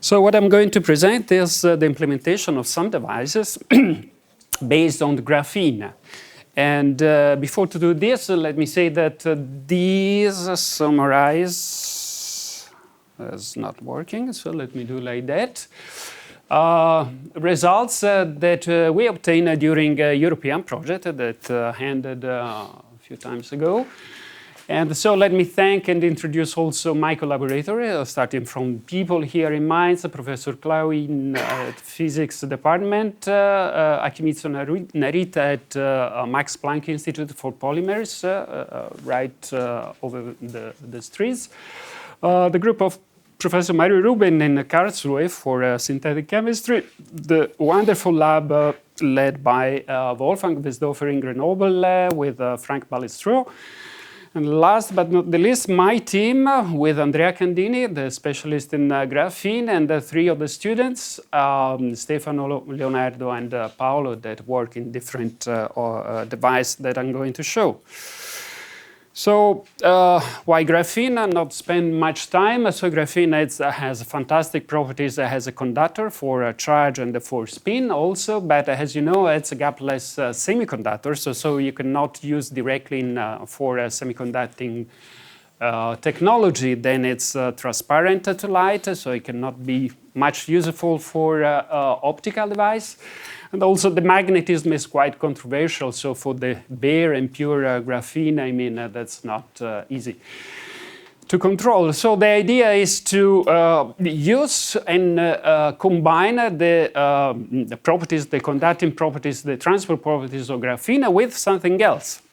So what I'm going to present is the implementation of some devices based on the graphene. And before to do this, let me say that these summarize is not working, so let me do like that. Results that we obtained during a European project that ended a few times ago. And so let me thank and introduce also my collaborator, starting from people here in Mainz, Professor Clau in Physics Department, Akimitsu Narita at Max Planck Institute for Polymers, right over the streets. The group of Professor Mario Ruben in Karlsruhe for synthetic chemistry, the wonderful lab led by Wolfgang Westhofer in Grenoble with Frank Balestro. And last but not the least, my team with Andrea Candini, the specialist in graphene, and three of the students, Stefano, Leonardo, and Paolo, that work in different devices that I'm going to show. So why graphene? Not spend much time. So graphene has fantastic properties as a conductor for charge and for spin also, but as you know, it's a gapless semiconductor, so you cannot use directly for semiconducting technology. Then it's transparent to light, so it cannot be much useful for optical device. And also the magnetism is quite controversial, so for the bare and pure graphene, I mean, that's not easy to control. So the idea is to use and combine the properties, the conducting properties, the transport properties of graphene with something else.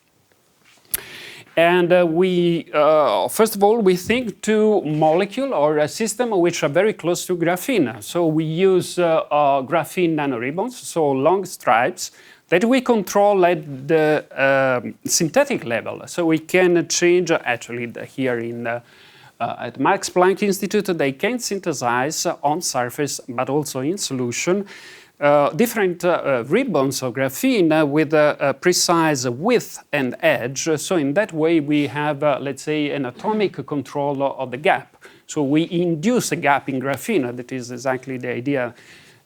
And first of all, we think to molecule or a system which are very close to graphene. So we use graphene nanoribbons, so long stripes, that we control at the synthetic level. So we can change, actually here at Max Planck Institute, they can synthesize on surface, but also in solution, different ribbons of graphene with a precise width and edge. So in that way, we have, let's say, an atomic control of the gap. So we induce a gap in graphene. That is exactly the idea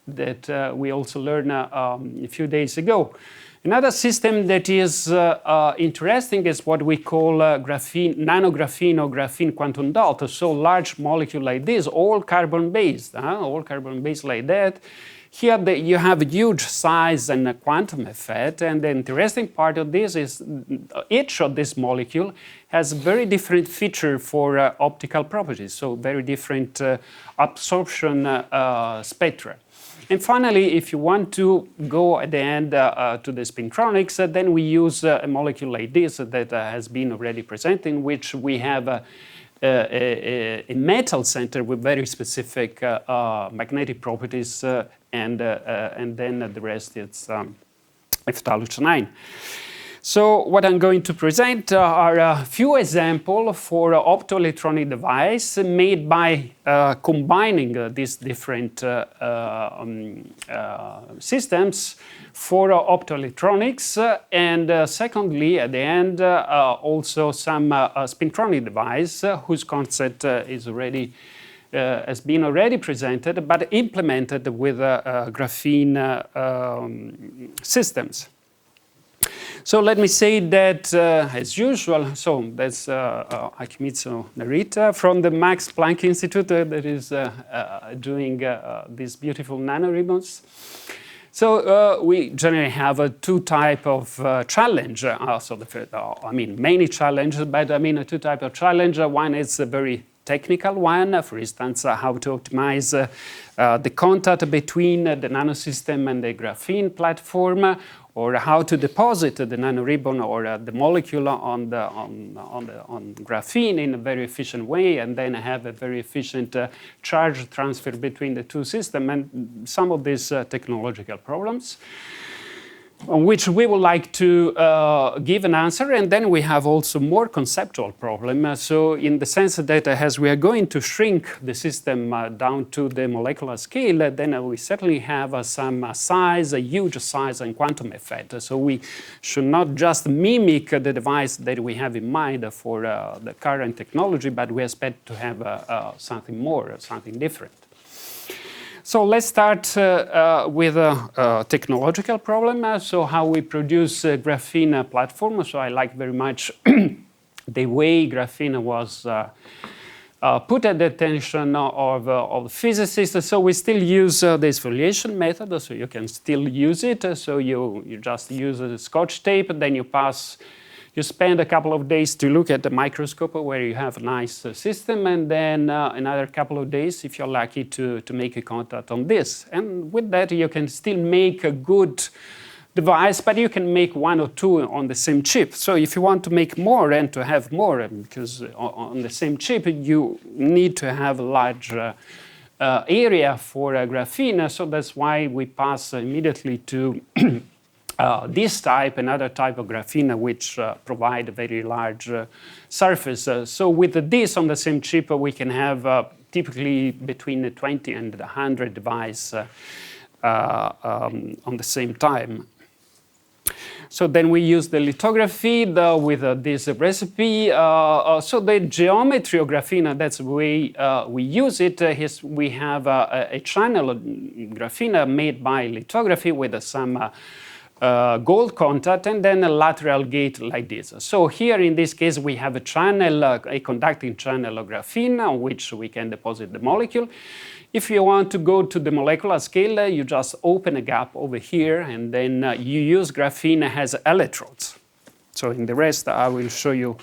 that we also learned a few days ago. Another system that is interesting is what we call graphene, nanographene or graphene quantum dot. So large molecule like this, all carbon-based, all carbon-based like that. Here you have a huge size and a quantum effect, and the interesting part of this is each of this molecule has very different feature for optical properties, so very different absorption spectra. And finally, if you want to go at the end to the spintronics, then we use a molecule like this that has been already presented, in which we have a metal center with very specific magnetic properties, and then the rest is phthalate. So what I'm going to present are a few examples for optoelectronic device made by combining these different systems for optoelectronics, and secondly, at the end, also some spintronic device whose concept is already has been already presented, but implemented with graphene systems. So let me say that, as usual, so that's Akimitsu Narita from the Max Planck Institute that is doing these beautiful nanoribbons. So we generally have two types of challenge. Many challenges, but I mean two types of challenge. One is a very technical one, for instance, how to optimize the contact between the nanosystem and the graphene platform, or how to deposit the nanoribbon or the molecule on graphene in a very efficient way, and then have a very efficient charge transfer between the two systems, and some of these technological problems on which we would like to give an answer. And then we have also more conceptual problem. So in the sense that as we are going to shrink the system down to the molecular scale, then we certainly have some size, a huge size and quantum effect. So we should not just mimic the device that we have in mind for the current technology, but we expect to have something more, something different. So let's start with a technological problem. So how we produce a graphene platform. So I like very much the way graphene was put at the attention of physicists. So we still use this foliation method, so you can still use it. So you just use a Scotch tape, and then you spend a couple of days to look at the microscope where you have a nice system, and then another couple of days, if you're lucky, to make a contact on this. And with that, you can still make a good device, but you can make one or two on the same chip. So if you want to make more and to have more, because on the same chip, you need to have a large area for graphene. So that's why we pass immediately to this type, another type of graphene, which provide a very large surface. So with this on the same chip, we can have typically between 20 and 100 devices on the same time. So then we use the lithography with this recipe. So the geometry of graphene, that's the way we use it. We have a channel of graphene made by lithography with some gold contact and then a lateral gate like this. So here in this case we have a channel, a conducting channel of graphene on which we can deposit the molecule. If you want to go to the molecular scale, you just open a gap over here and then you use graphene as electrodes. So in the rest I will show you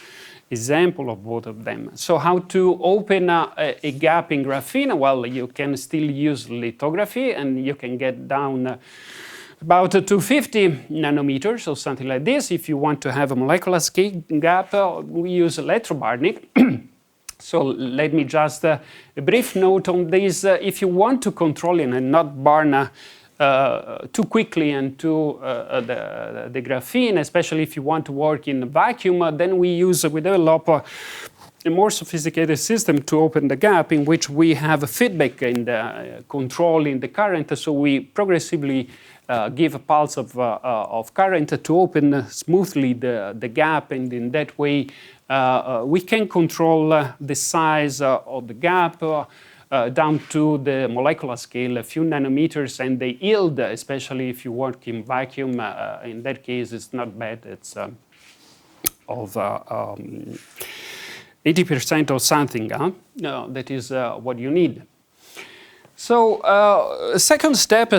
example of both of them. So how to open a gap in graphene? Well, you can still use lithography and you can get down about 250 nanometers or something like this. If you want to have a molecular scale gap, we use electroburning. So let me just a brief note on this. If you want to control it and not burn too quickly into the graphene, especially if you want to work in a vacuum, then we develop a more sophisticated system to open the gap in which we have a feedback in the control in the current. So we progressively give a pulse of current to open smoothly the gap, and in that way we can control the size of the gap down to the molecular scale, a few nanometers, and the yield, especially if you work in vacuum, in that case it's not bad. It's of 80% or something. That is what you need. So second step,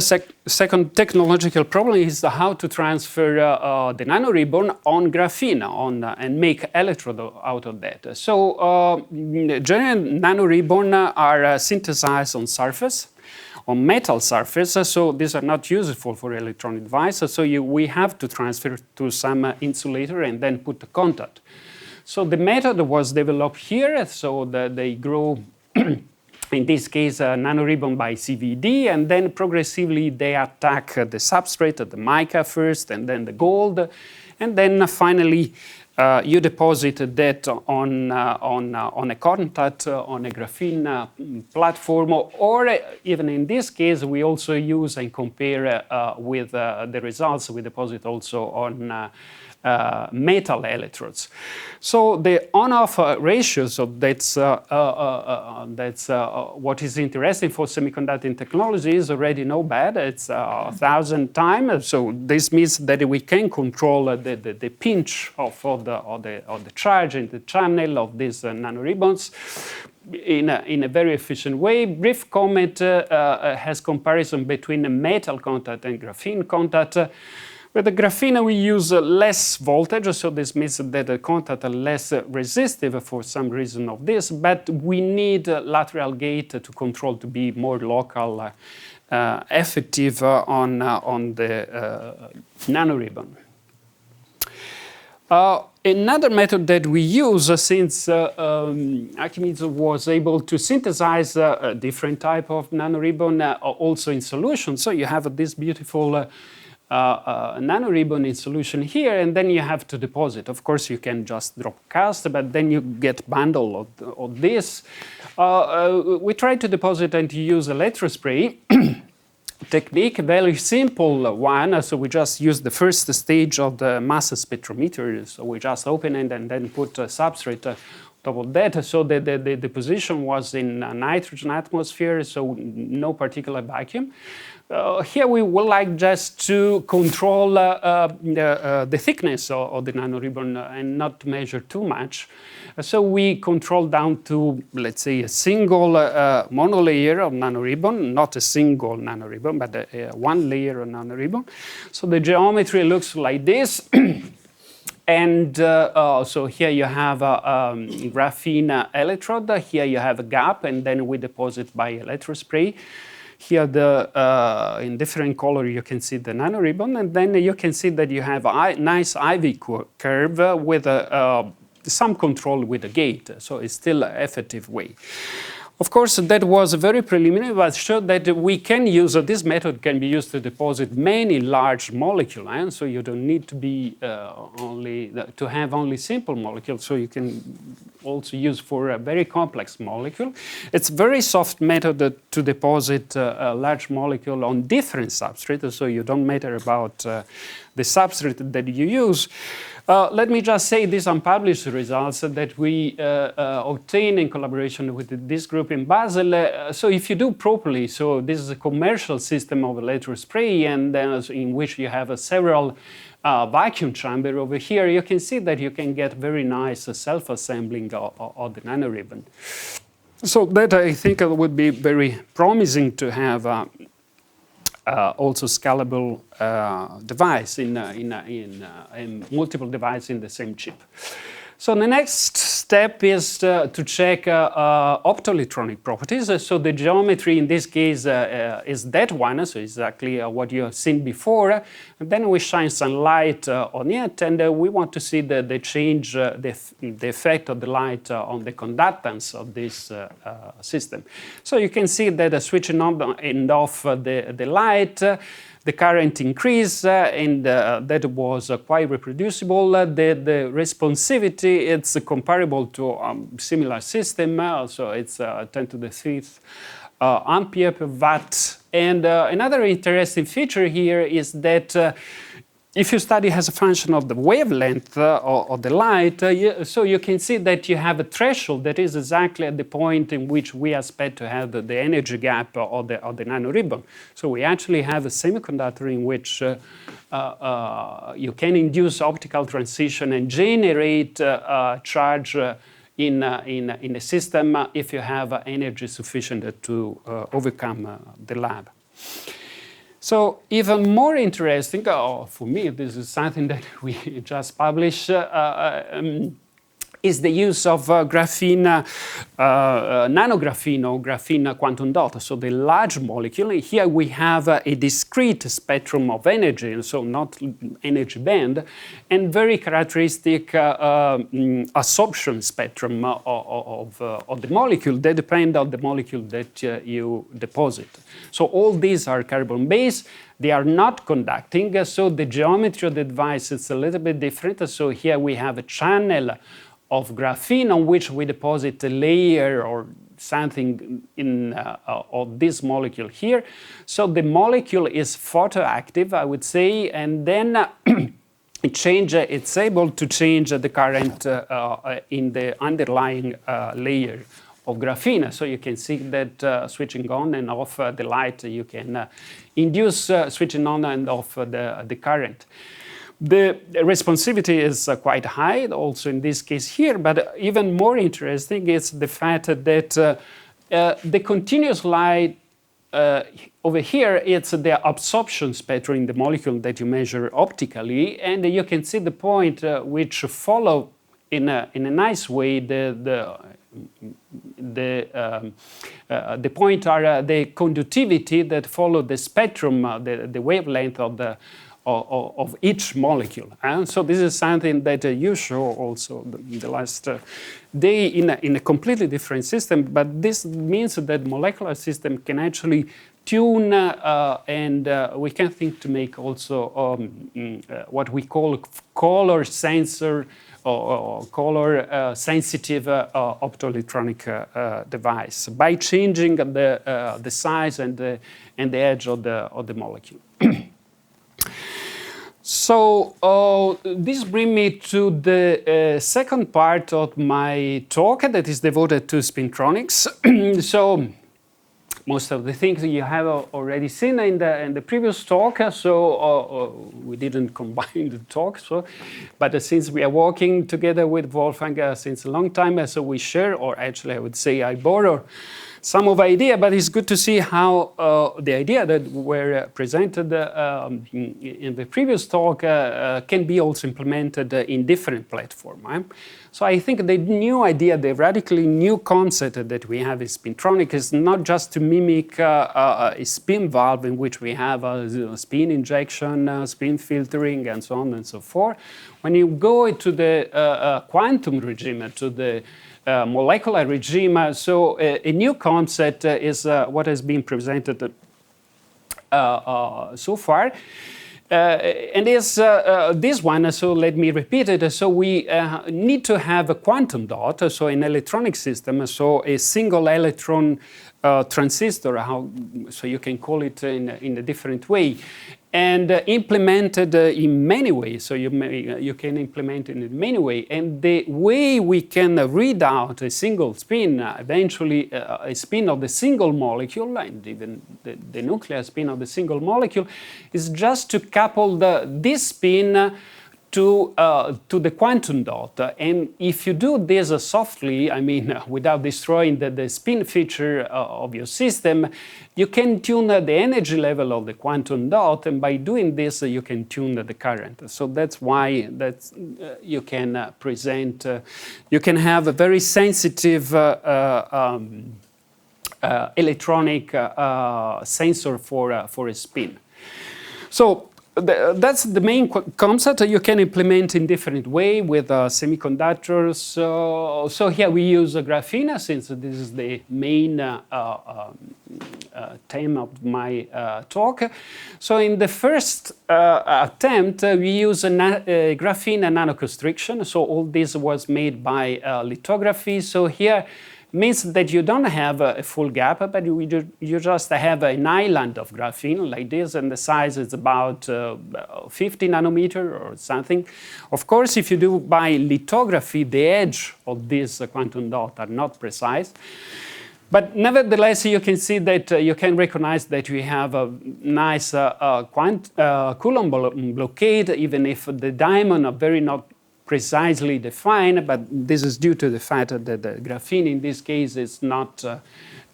second technological problem is how to transfer the nanoribbon on graphene and make electrode out of that. So generally nanoribbon are synthesized on surface, on metal surface, so these are not useful for electronic devices. So we have to transfer to some insulator and then put the contact. So the method was developed here, so that they grow in this case, nanoribbon by CVD, and then progressively they attack the substrate, the mica first, and then the gold, and then finally you deposit that on a contact on a graphene platform, or even in this case, we also use and compare with the results we deposit also on metal electrodes. So the on-off ratio, so that's what is interesting for semiconducting technology, is already no bad. It's 1,000 times. So this means that we can control the pinch of the charge in the channel of these nanoribbons in a very efficient way. Brief comment has comparison between a metal contact and graphene contact. With the graphene, we use less voltage, so this means that the contact are less resistive for some reason of this, but we need lateral gate to control to be more local, effective on the nanoribbon. Another method that we use, since Archimedes was able to synthesize a different type of nanoribbon also in solution, so you have this beautiful nanoribbon in solution here, and then you have to deposit. Of course, you can just drop cast, but then you get bundle of this. We try to deposit and to use electrospray technique, very simple one. So we just use the first stage of the mass spectrometer. So we just open it and then put a substrate top of that. So the deposition was in a nitrogen atmosphere, so no particular vacuum. Here we would like just to control the thickness of the nanoribbon and not to measure too much. So we control down to, let's say, a single monolayer of nanoribbon, not a single nanoribbon, but one layer of nanoribbon. So the geometry looks like this. And so here you have a graphene electrode. Here you have a gap, and then we deposit by electrospray. Here, in different color, you can see the nanoribbon, and then you can see that you have a nice IV curve with some control with the gate. So it's still an effective way. Of course, that was very preliminary, but showed that we can use, this method can be used to deposit many large molecules, and so you don't need to be to have only simple molecules, so you can also use for a very complex molecule. It's a very soft method to deposit a large molecule on different substrates, so you don't matter about the substrate that you use. Let me just say these unpublished results that we obtained in collaboration with this group in Basel. So if you do properly, so this is a commercial system of electrospray, and in which you have several vacuum chamber over here, you can see that you can get very nice self-assembling of the nanoribbon. So that I think would be very promising to have also scalable device in multiple devices in the same chip. So the next step is to check optoelectronic properties. So the geometry in this case is that one, so exactly what you have seen before. And then we shine some light on it, and we want to see the change, the effect of the light on the conductance of this system. So you can see that switching on and off the light, the current increase, and that was quite reproducible. The responsivity, it's comparable to a similar system, so it's 10 to the 5th ampere per watt. And another interesting feature here is that if you study as a function of the wavelength of the light, so you can see that you have a threshold that is exactly at the point in which we expect to have the energy gap of the nanoribbon. So we actually have a semiconductor in which you can induce optical transition and generate charge in a system if you have energy sufficient to overcome the lab. So even more interesting, for me, this is something that we just published, is the use of graphene, nanographene or graphene quantum dot, so the large molecule. Here we have a discrete spectrum of energy, so not energy band, and very characteristic absorption spectrum of the molecule that depend on the molecule that you deposit. So all these are carbon-based. They are not conducting, so the geometry of the device is a little bit different. So here we have a channel of graphene on which we deposit a layer or something of this molecule here. So the molecule is photoactive, I would say, and then it's able to change the current in the underlying layer of graphene. So you can see that switching on and off the light, you can induce switching on and off the current. The responsivity is quite high, also in this case here, but even more interesting is the fact that the continuous light over here, it's the absorption spectrum in the molecule that you measure optically, and you can see the point which follow in a nice way the point are the conductivity that follow the spectrum, the wavelength of each molecule. And so this is something that you show also the last day in a completely different system, but this means that molecular system can actually tune and we can think to make also what we call color sensor or color sensitive optoelectronic device by changing the size and the edge of the molecule. So this brings me to the second part of my talk that is devoted to spintronics. So most of the things you have already seen in the previous talk, so we didn't combine the talk. So, but since we are working together with Wolfgang since a long time, so we share, or actually I would say I borrow some of idea, but it's good to see how the idea that were presented in the previous talk can be also implemented in different platforms. So I think the new idea, the radically new concept that we have in spintronics is not just to mimic a spin valve in which we have a spin injection, spin filtering, and so on and so forth. When you go to the quantum regime, to the molecular regime, so a new concept is what has been presented so far. And is this one, so let me repeat it. So we need to have a quantum dot, so an electronic system, so a single electron transistor, so you can call it in a different way, and implemented in many ways. So you can implement it in many ways. And the way we can read out a single spin, eventually a spin of the single molecule, and even the nuclear spin of the single molecule, is just to couple this spin to the quantum dot. And if you do this softly, I mean, without destroying the spin feature of your system, you can tune the energy level of the quantum dot, and by doing this, you can tune the current. So that's why you can present, you can have a very sensitive electronic sensor for a spin. So that's the main concept. You can implement in different way with semiconductors. So here we use graphene, since this is the main theme of my talk. So in the first attempt, we use a graphene nanoconstriction. So all this was made by lithography. So here means that you don't have a full gap, but you just have an island of graphene like this, and the size is about 50 nanometer or something. Of course, if you do by lithography, the edge of this quantum dot are not precise. But nevertheless, you can see that you can recognize that we have a nice Coulomb blockade, even if the diamond are very not precisely defined, but this is due to the fact that the graphene in this case is not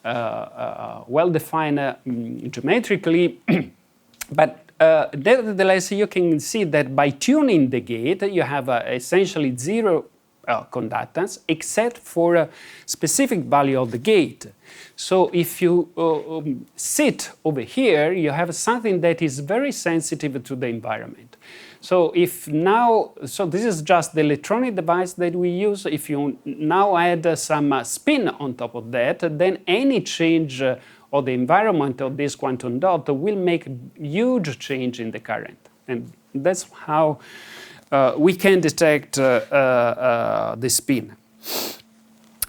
well defined geometrically. But nevertheless, you can see that by tuning the gate, you have essentially zero conductance, except for a specific value of the gate. So if you sit over here, you have something that is very sensitive to the environment. So if now, so this is just the electronic device that we use. If you now add some spin on top of that, then any change of the environment of this quantum dot will make a huge change in the current. And that's how we can detect the spin.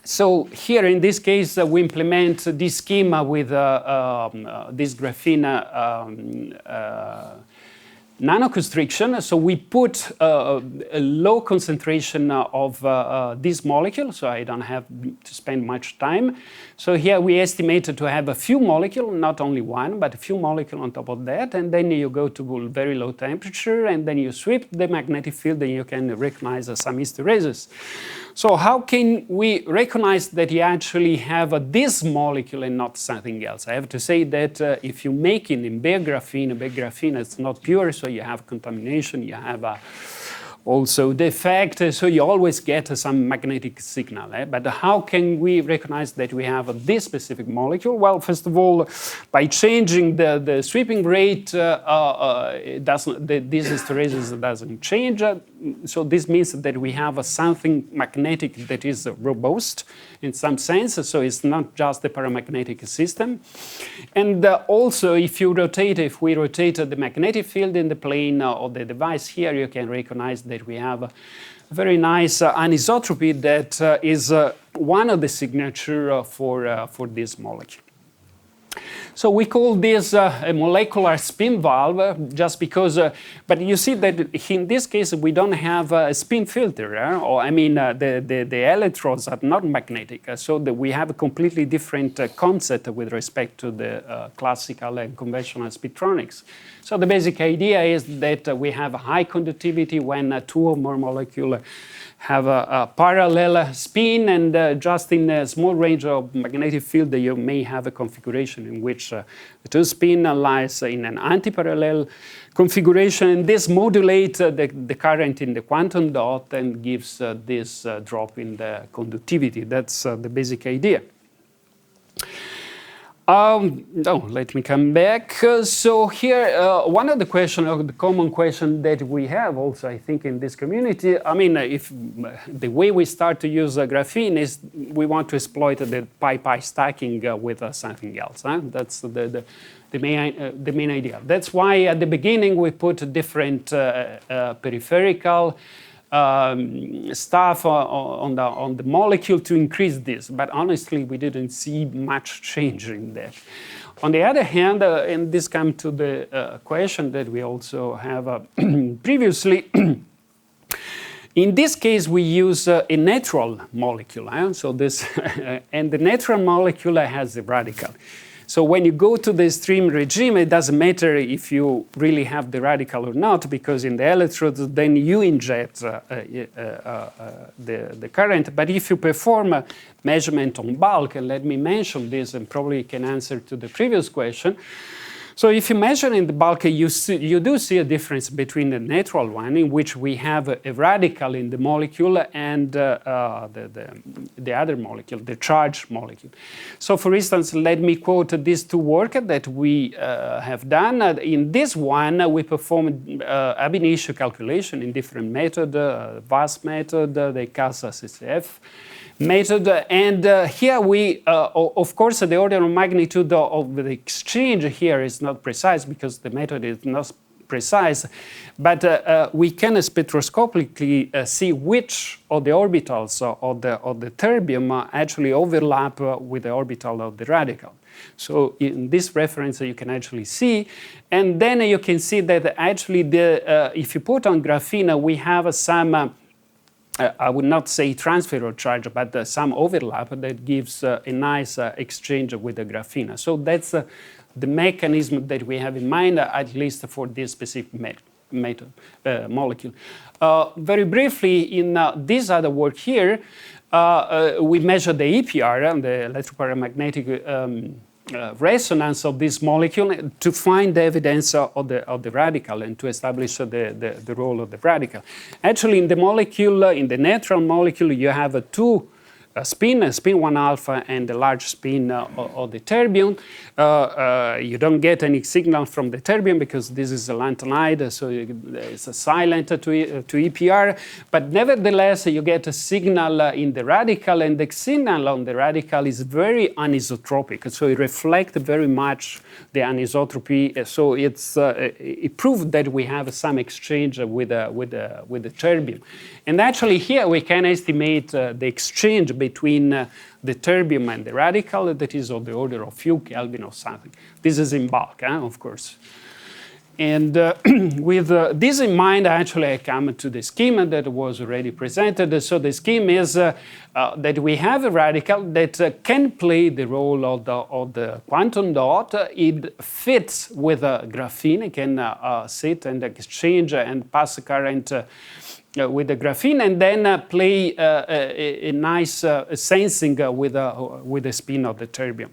So here in this case, we implement this schema with this graphene nanoconstriction. So we put a low concentration of this molecule, so I don't have to spend much time. So here we estimated to have a few molecules, not only one, but a few molecules on top of that. And then you go to very low temperature, and then you sweep the magnetic field, and you can recognize some hysteresis. So how can we recognize that you actually have this molecule and not something else? I have to say that if you make it in bare graphene is not pure, so you have contamination, you have also defect, so you always get some magnetic signal. But how can we recognize that we have this specific molecule? Well, first of all, by changing the sweeping rate, this hysteresis doesn't change. So this means that we have something magnetic that is robust in some sense, so it's not just a paramagnetic system. And also, if we rotate the magnetic field in the plane of the device here, you can recognize that we have a very nice anisotropy that is one of the signatures for this molecule. So we call this a molecular spin valve just because, but you see that in this case we don't have a spin filter, or I mean the electrodes are not magnetic, so that we have a completely different concept with respect to the classical and conventional spintronics. So the basic idea is that we have high conductivity when two or more molecules have a parallel spin, and just in a small range of magnetic field you may have a configuration in which the two spin lies in an antiparallel configuration, and this modulates the current in the quantum dot and gives this drop in the conductivity. That's the basic idea. Let me come back. So here, one of the questions, the common question that we have also, I think, in this community, I mean, if the way we start to use graphene is we want to exploit the pi-pi stacking with something else. That's the main idea. That's why at the beginning we put different peripheral stuff on the molecule to increase this, but honestly we didn't see much change in that. On the other hand, and this comes to the question that we also have previously, in this case we use a natural molecule, so this and the natural molecule has a radical. So when you go to the extreme regime, it doesn't matter if you really have the radical or not, because in the electrodes, then you inject the current. But if you perform a measurement on bulk, and let me mention this, and probably can answer to the previous question. So if you measure in the bulk, you do see a difference between the natural one, in which we have a radical in the molecule, and the other molecule, the charged molecule. So for instance, let me quote these two work that we have done. In this one, we performed ab initio calculation in different method, VAS method, the CASA-CCF method, and here we, of course, the order of magnitude of the exchange here is not precise because the method is not precise, but we can spectroscopically see which of the orbitals of the terbium actually overlap with the orbital of the radical. So in this reference you can actually see, and then you can see that actually if you put on graphene we have some I would not say transfer of charge, but some overlap that gives a nice exchange with the graphene. So that's the mechanism that we have in mind, at least for this specific molecule. Very briefly, in this other work here, we measure the EPR, the electroparamagnetic resonance of this molecule to find the evidence of the radical and to establish the role of the radical. Actually, in the molecule, in the natural molecule, you have two spin 1 alpha and a large spin of the terbium. You don't get any signal from the terbium because this is a lanthanide, so it's a silent to EPR. But nevertheless, you get a signal in the radical, and the signal on the radical is very anisotropic, so it reflects very much the anisotropy. So it proved that we have some exchange with the terbium. And actually here we can estimate the exchange between the terbium and the radical that is of the order of few Kelvin or something. This is in bulk, of course. And with this in mind, actually I come to the scheme that was already presented. So the scheme is that we have a radical that can play the role of the quantum dot. It fits with graphene. It can sit and exchange and pass current with the graphene, and then play a nice sensing with the spin of the terbium.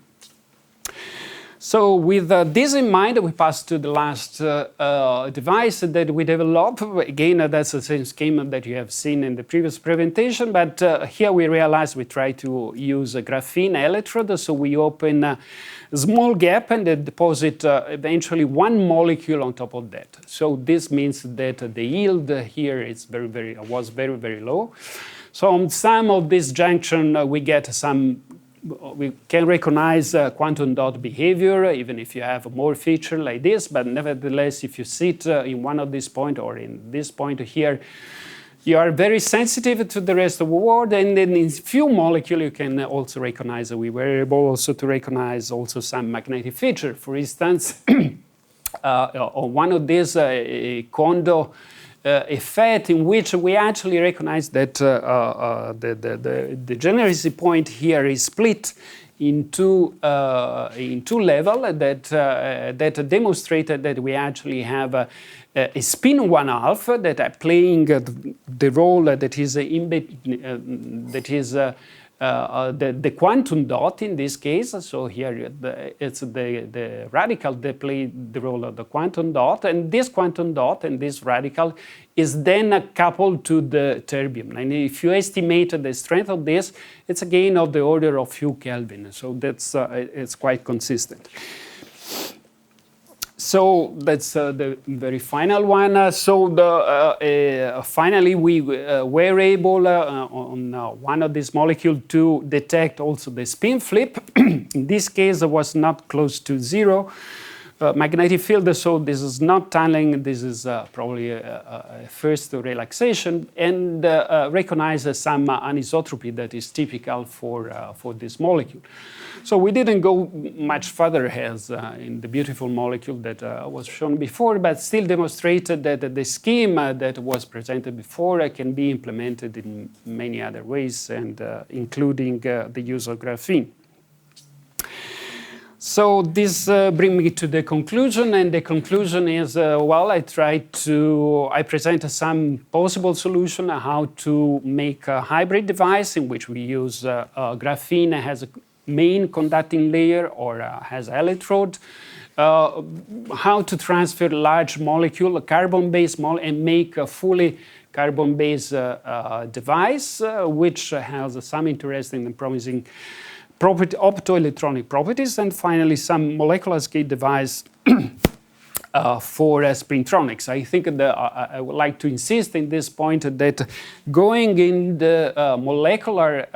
So with this in mind, we pass to the last device that we developed. Again, that's the same scheme that you have seen in the previous presentation, but here we realize we try to use a graphene electrode. So we open a small gap and deposit eventually one molecule on top of that. So this means that the yield here is was very low. So on some of this junction, we get we can recognize quantum dot behavior, even if you have more feature like this, but nevertheless, if you sit in one of these points or in this point here, you are very sensitive to the rest of the world, and then in few molecules you can also recognize, we were able also to recognize also some magnetic feature. For instance, one of these Kondo effect in which we actually recognize that the degeneracy point here is split in two levels that demonstrated that we actually have a spin 1/2 that are playing the role that is the quantum dot in this case. So here it's the radical that play the role of the quantum dot, and this quantum dot and this radical is then coupled to the terbium. And if you estimate the strength of this, it's a gain of the order of few Kelvin. So that's it's quite consistent. So that's the very final one. Finally, we were able on one of these molecules to detect also the spin flip. In this case, it was not close to zero magnetic field, so this is not tunneling. This is probably a first relaxation, and recognizes some anisotropy that is typical for this molecule. So we didn't go much further as in the beautiful molecule that was shown before, but still demonstrated that the scheme that was presented before can be implemented in many other ways, and including the use of graphene. So this brings me to the conclusion, and the conclusion is, well, I present some possible solution how to make a hybrid device in which we use graphene as a main conducting layer or has electrode, how to transfer large molecule, a carbon-based molecule, and make a fully carbon-based device, which has some interesting and promising opto-electronic properties, and finally some molecular scale device for spintronics. I think I would like to insist in this point that going in the molecular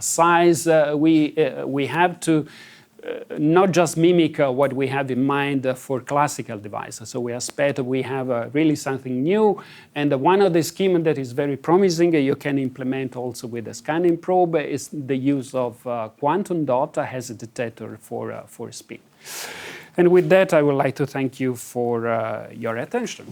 size, we have to not just mimic what we have in mind for classical devices. So we expect we have really something new, and one of the schemes that is very promising you can implement also with a scanning probe is the use of quantum dot as a detector for spin. And with that, I would like to thank you for your attention.